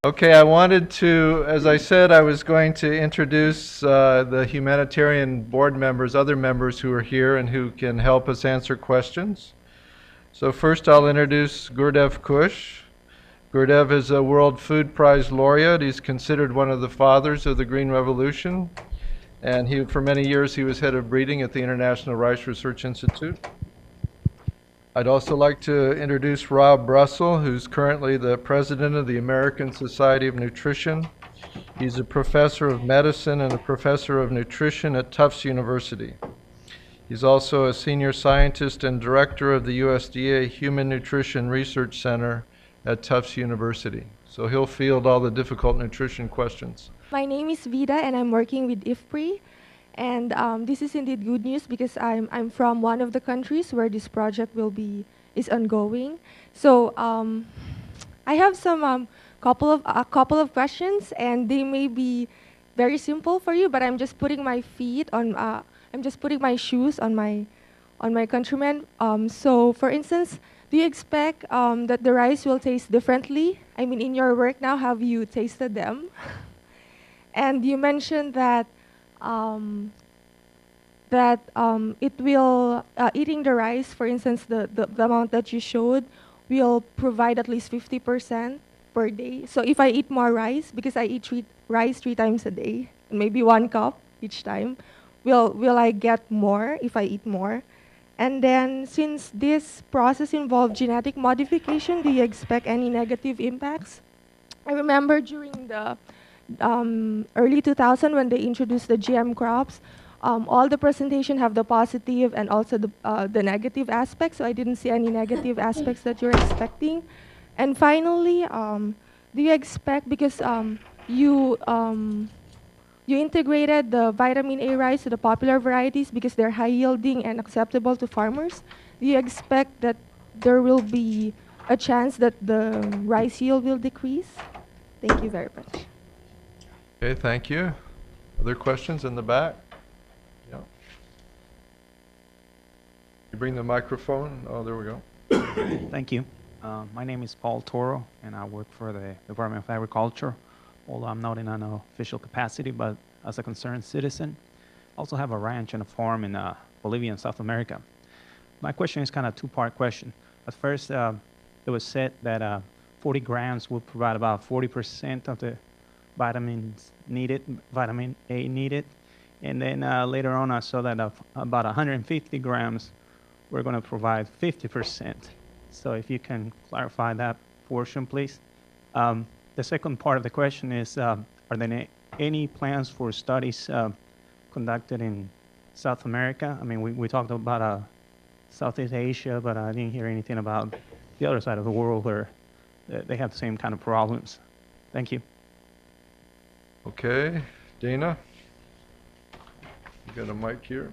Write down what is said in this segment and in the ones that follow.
Okay, I wanted to, as I said, I was going to introduce the humanitarian board members, other members who are here and who can help us answer questions. So first I'll introduce Gurdev Kush. Gurdev is a World Food Prize laureate. He's considered one of the fathers of the Green Revolution. And for many years, he was head of breeding at the International Rice Research Institute. I'd also like to introduce Rob Russell, who's currently the president of the American Society of Nutrition. He's a professor of medicine and a professor of nutrition at Tufts University. He's also a senior scientist and director of the USDA Human Nutrition Research Center at Tufts University. So he'll field all the difficult nutrition questions. My name is Vida, and I'm working with IFPRI. And this is indeed good news because I'm from one of the countries where this project is ongoing. So I have a couple of questions, and they may be very simple for you, but I'm just putting my shoes on my countrymen. So for instance, do you expect that the rice will taste differently? I mean, in your work now, have you tasted them? And you mentioned that it will, eating the rice, for instance, the amount that you showed, will provide at least 50% per day. So if I eat more rice, because I eat rice 3 times a day, maybe 1 cup each time, will I get more if I eat more? And then since this process involved genetic modification, do you expect any negative impacts? I remember during the early 2000 when they introduced the GM crops, all the presentation have the positive and also the negative aspects, so I didn't see any negative aspects that you're expecting. And finally, do you expect, because you integrated the vitamin A rice to the popular varieties because they're high yielding and acceptable to farmers, do you expect that there will be a chance that the rice yield will decrease? Thank you very much. Okay, thank you. Other questions in the back? Yeah. You bring the microphone. Oh, there we go. Thank you. My name is Paul Toro, and I work for the Department of Agriculture, although I'm not in an official capacity, but as a concerned citizen. I also have a ranch and a farm in Bolivia and South America. My question is kind of a two-part question. At first, it was said that 40 grams would provide about 40% of the vitamin A needed. And then later on, I saw that about 150 grams were going to provide 50%. So if you can clarify that portion, please. The second part of the question is, are there any plans for studies conducted in South America? I mean, we talked about Southeast Asia, but I didn't hear anything about the other side of the world where they have the same kind of problems. Thank you. Okay, Dana, you got a mic here,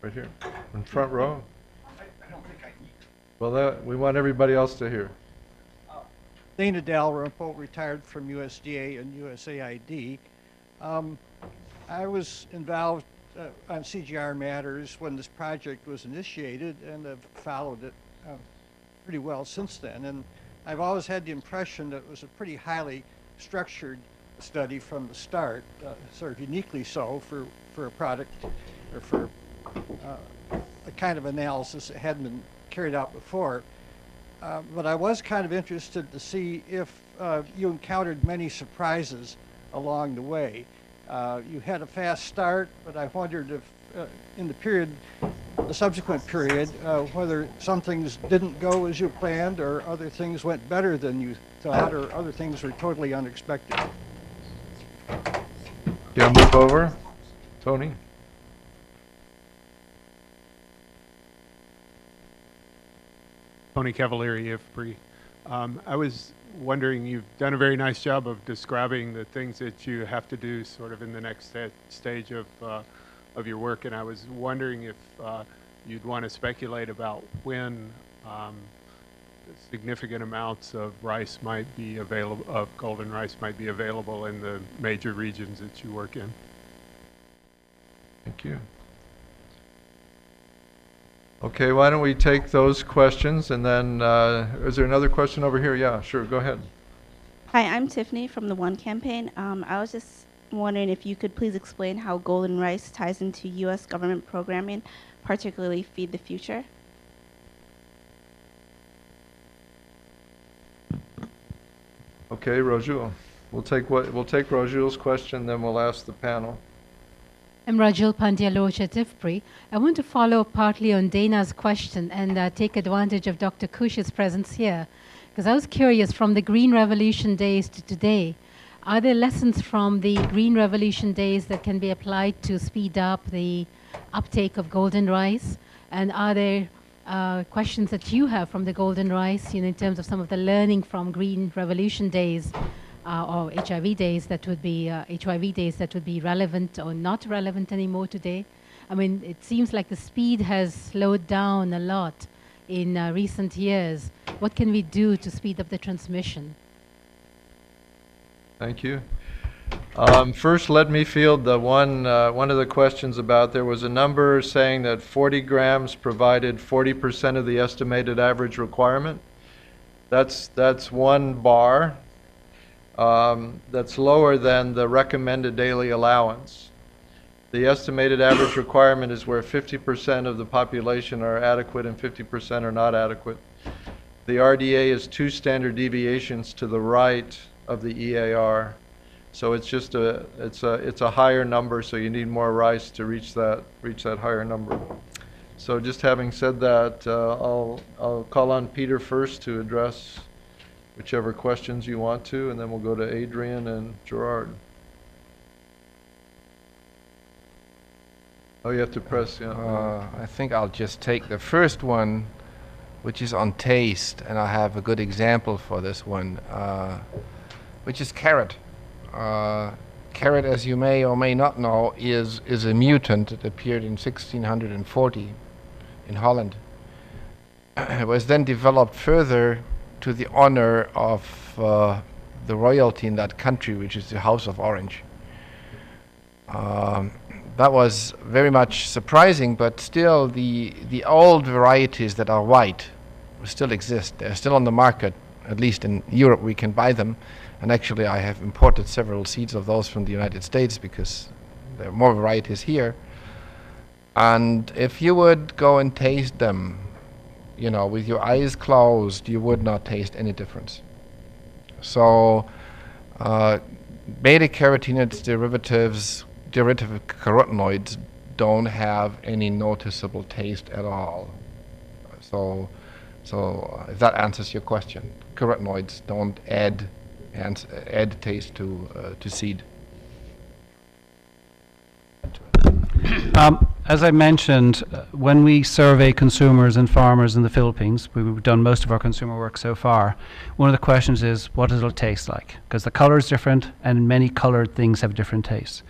right here, in front row. I don't think I need. Well, we want everybody else to hear. Dana Dalrymple, retired from USDA and USAID. I was involved on CGR matters when this project was initiated, and have followed it pretty well since then. And I've always had the impression that it was a pretty highly structured study from the start, sort of uniquely so for a product or for a kind of analysis that hadn't been carried out before. But I was kind of interested to see if you encountered many surprises along the way. You had a fast start, but I wondered if in the subsequent period, whether some things didn't go as you planned or other things went better than you thought or other things were totally unexpected. Yeah, move over. Tony. Tony Cavalieri, IFPRI. I was wondering, you've done a very nice job of describing the things that you have to do sort of in the next stage of your work, and I was wondering if you'd want to speculate about when significant amounts of rice might be available, of golden rice might be available in the major regions that you work in. Thank you. Okay, why don't we take those questions, and then is there another question over here? Yeah, sure, go ahead. Hi, I'm Tiffany from the One Campaign. I was just wondering if you could please explain how golden rice ties into U.S. government programming, particularly Feed the Future. Okay, Rachelle. We'll take Rachelle's question, then we'll ask the panel. I'm Rachelle Pandialoch at IFPRI. I want to follow up partly on Dana's question and take advantage of Dr. Kush's presence here, because I was curious, from the Green Revolution days to today, are there lessons from the Green Revolution days that can be applied to speed up the uptake of golden rice? And are there questions that you have from the golden rice, in terms of some of the learning from Green Revolution days or HIV days that would be relevant or not relevant anymore today? I mean, it seems like the speed has slowed down a lot in recent years. What can we do to speed up the transmission? Thank you. First, let me field the one of the questions about there was a number saying that 40 grams provided 40% of the estimated average requirement. That's one bar. That's lower than the recommended daily allowance. The estimated average requirement is where 50% of the population are adequate and 50% are not adequate. The RDA is 2 standard deviations to the right of the EAR. So it's just it's a higher number, so you need more rice to reach that higher number. So just having said that, I'll call on Peter first to address whichever questions you want to, and then we'll go to Adrian and Gerard. Oh, you have to press, yeah. I think I'll just take the first one, which is on taste, and I have a good example for this one, which is carrot. Carrot, as you may or may not know, is a mutant that appeared in 1640 in Holland. It was then developed further to the honor of the royalty in that country, which is the House of Orange. That was very much surprising, but still the old varieties that are white still exist. They're still on the market, at least in Europe we can buy them. And actually I have imported several seeds of those from the United States because there are more varieties here. And if you would go and taste them, with your eyes closed, you would not taste any difference. So beta-carotene derivative carotenoids don't have any noticeable taste at all. So if that answers your question, carotenoids don't add taste to seed. As I mentioned, when we survey consumers and farmers in the Philippines, we've done most of our consumer work so far, one of the questions is, what does it taste like? Because the color is different, and many colored things have different tastes.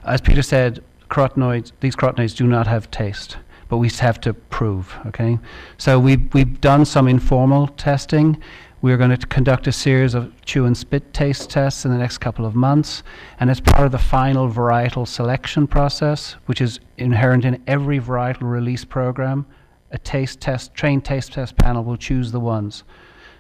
As Peter said, these carotenoids do not have taste, but we have to prove, okay? So we've done some informal testing. We're going to conduct a series of chew and spit taste tests in the next couple of months, and as part of the final varietal selection process, which is inherent in every varietal release program, a trained taste test panel will choose the ones.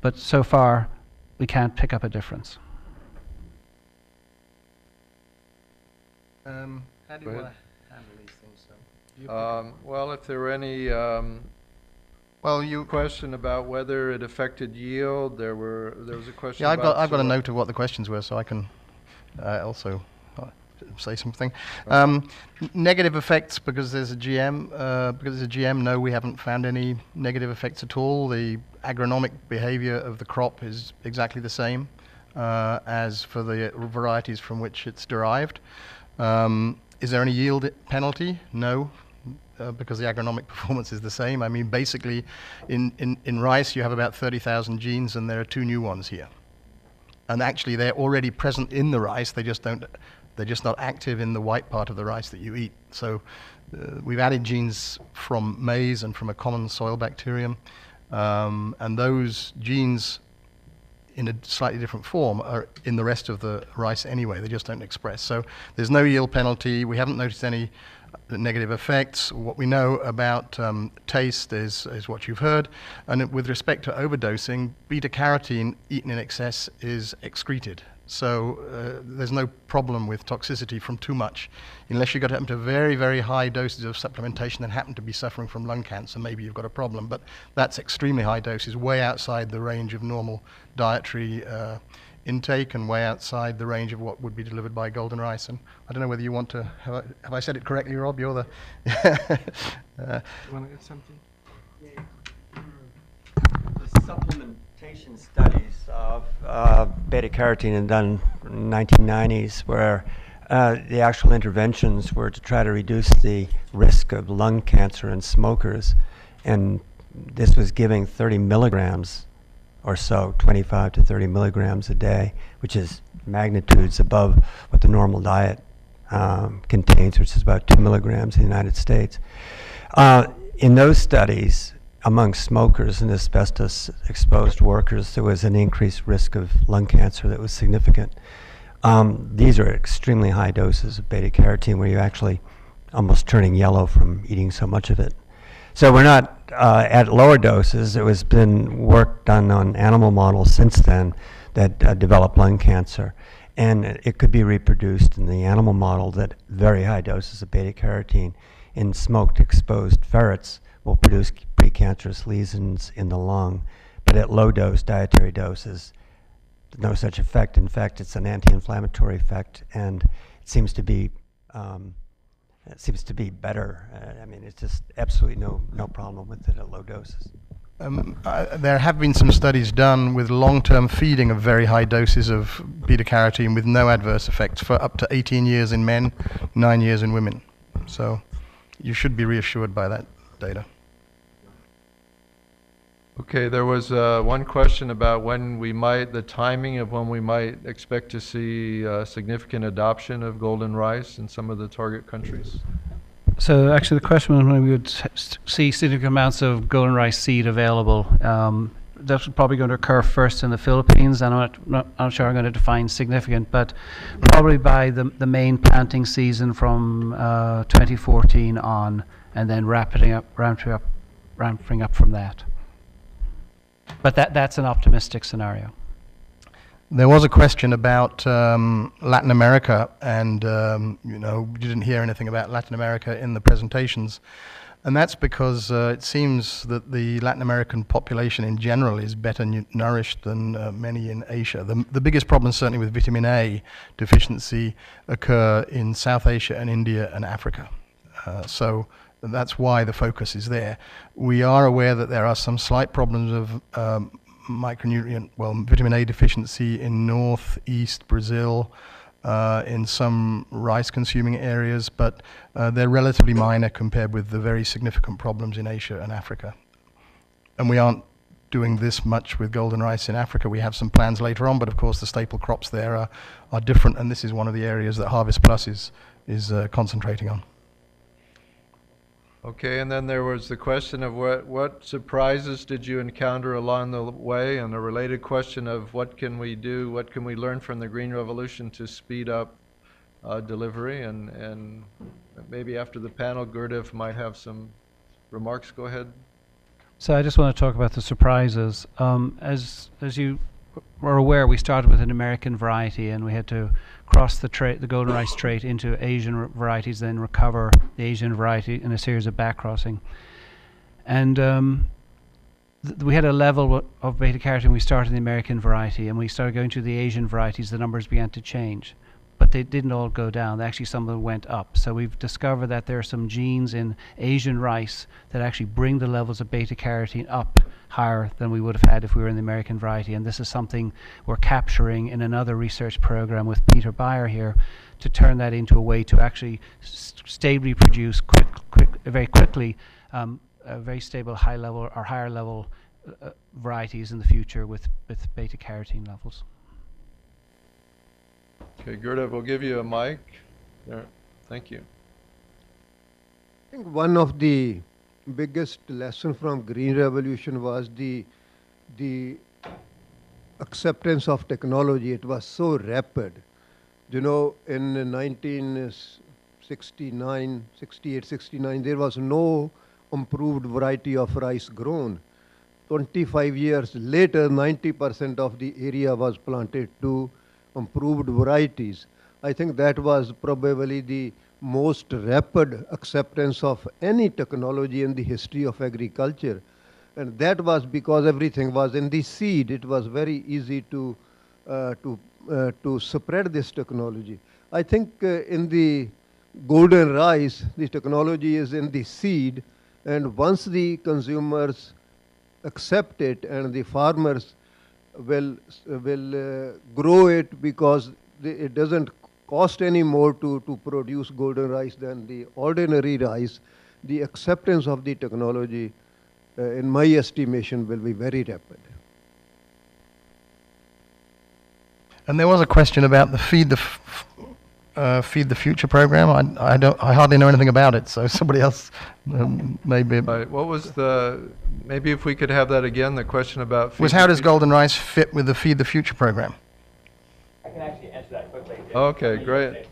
But so far, we can't pick up a difference. How do you want to handle these things? Well, if there were any question about whether it affected yield, there was a question. Yeah, about I've got a note of what the questions were, so I can also say something. Negative effects because there's a GM. Because there's a GM, no, we haven't found any negative effects at all. The agronomic behavior of the crop is exactly the same as for the varieties from which it's derived. Is there any yield penalty? No. Because the agronomic performance is the same. I mean, basically, in rice, you have about 30,000 genes, and there are 2 new ones here. And actually, they're already present in the rice. They're just not active in the white part of the rice that you eat. So we've added genes from maize and from a common soil bacterium. And those genes in a slightly different form are in the rest of the rice anyway. They just don't express. So there's no yield penalty. We haven't noticed any negative effects. What we know about taste is what you've heard. And with respect to overdosing, beta-carotene eaten in excess is excreted. So there's no problem with toxicity from too much, unless you got up to very, very high doses of supplementation and happen to be suffering from lung cancer. Maybe you've got a problem, but that's extremely high doses, way outside the range of normal dietary intake and way outside the range of what would be delivered by golden rice. And I don't know whether you want to, have I said it correctly, Rob? You're the... You want to get something? The supplementation studies of beta-carotene are done in the 1990s, where the actual interventions were to try to reduce the risk of lung cancer in smokers. And this was giving 30 milligrams or so, 25 to 30 milligrams a day, which is magnitudes above what the normal diet contains, which is about 2 milligrams in the United States. In those studies, among smokers and asbestos-exposed workers, there was an increased risk of lung cancer that was significant. These are extremely high doses of beta-carotene, where you're actually almost turning yellow from eating so much of it. So we're not at lower doses. There has been work done on animal models since then that develop lung cancer. And it could be reproduced in the animal model that very high doses of beta-carotene in smoked exposed ferrets will produce precancerous lesions in the lung. But at low dose dietary doses, no such effect. In fact, it's an anti-inflammatory effect, and it seems to be better. I mean, it's just absolutely no problem with it at low doses. There have been some studies done with long-term feeding of very high doses of beta-carotene with no adverse effects for up to 18 years in men, 9 years in women. So you should be reassured by that data. Okay, there was one question about the timing of when we might expect to see significant adoption of golden rice in some of the target countries. So actually the question was when we would see significant amounts of golden rice seed available. That's probably going to occur first in the Philippines, and I'm not sure I'm going to define significant, but probably by the main planting season from 2014 on, and then ramping up from that. But that's an optimistic scenario. There was a question about Latin America, and you didn't hear anything about Latin America in the presentations. And that's because it seems that the Latin American population in general is better nourished than many in Asia. The biggest problems, certainly with vitamin A deficiency, occur in South Asia and India and Africa. So that's why the focus is there. We are aware that there are some slight problems of vitamin A deficiency in northeast Brazil, in some rice-consuming areas, but they're relatively minor compared with the very significant problems in Asia and Africa. And we aren't doing this much with golden rice in Africa. We have some plans later on, but of course the staple crops there are different, and this is one of the areas that Harvest Plus is concentrating on. Okay, and then there was the question of what surprises did you encounter along the way, and a related question of what can we do, what can we learn from the Green Revolution to speed up delivery, and maybe after the panel, Gurdev might have some remarks. Go ahead. So I just want to talk about the surprises. As you were aware, we started with an American variety, and we had to cross the golden rice trait into Asian varieties, then recover the Asian variety in a series of backcrossing. And we had a level of beta-carotene. We started in the American variety, and we started going to the Asian varieties. The numbers began to change, but they didn't all go down. Actually, some of them went up. So we've discovered that there are some genes in Asian rice that actually bring the levels of beta-carotene up higher than we would have had if we were in the American variety. And this is something we're capturing in another research program with Peter Beyer here to turn that into a way to actually stably produce very quickly a very stable high level or higher level varieties in the future with beta-carotene levels. Okay, Gurdev, we'll give you a mic. There. Thank you. I think one of the biggest lesson from Green Revolution was the acceptance of technology, it was so rapid. You know, in 1969, 68, 69, there was no improved variety of rice grown. 25 years later, 90% of the area was planted to improved varieties. I think that was probably the most rapid acceptance of any technology in the history of agriculture. And that was because everything was in the seed. It was very easy to spread this technology. I think in the golden rice, the technology is in the seed, and once the consumers accept it and the farmers will grow it because it doesn't cost any more to produce golden rice than the ordinary rice, the acceptance of the technology, in my estimation, will be very rapid. And there was a question about the Feed the Future program. I hardly know anything about it, so somebody else maybe. Right. What was maybe if we could have that again, the question about Was how does golden rice fit with the Feed the Future program? I can actually answer that quickly. Okay, great.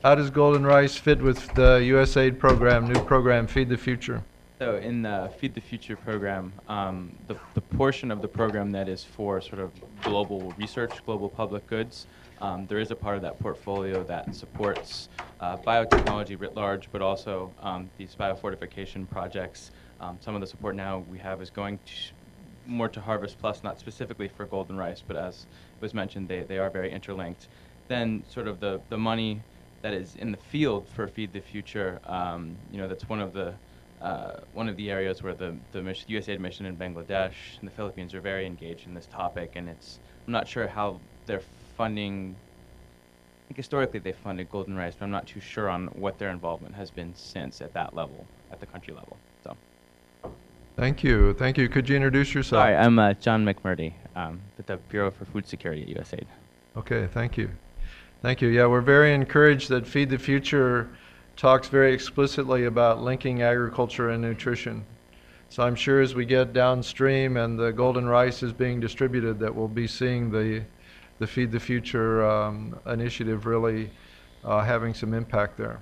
How does golden rice fit with the USAID program, new program, Feed the Future? So in the Feed the Future program, the portion of the program that is for sort of global research, global public goods, there is a part of that portfolio that supports biotechnology writ large, but also these biofortification projects. Some of the support now we have is going more to Harvest Plus, not specifically for golden rice, but as was mentioned, they are very interlinked. Then sort of the money that is in the field for Feed the Future, that's one of the areas where the USAID mission in Bangladesh and the Philippines are very engaged in this topic, and I'm not sure how they're funding. I think historically they funded golden rice, but I'm not too sure on what their involvement has been since at that level, at the country level. So. Thank you. Thank you. Could you introduce yourself? Sorry, I'm John McMurdy with the Bureau for Food Security at USAID. Okay, thank you. Thank you. Yeah, we're very encouraged that Feed the Future talks very explicitly about linking agriculture and nutrition. So I'm sure as we get downstream and the golden rice is being distributed that we'll be seeing the Feed the Future initiative really having some impact there.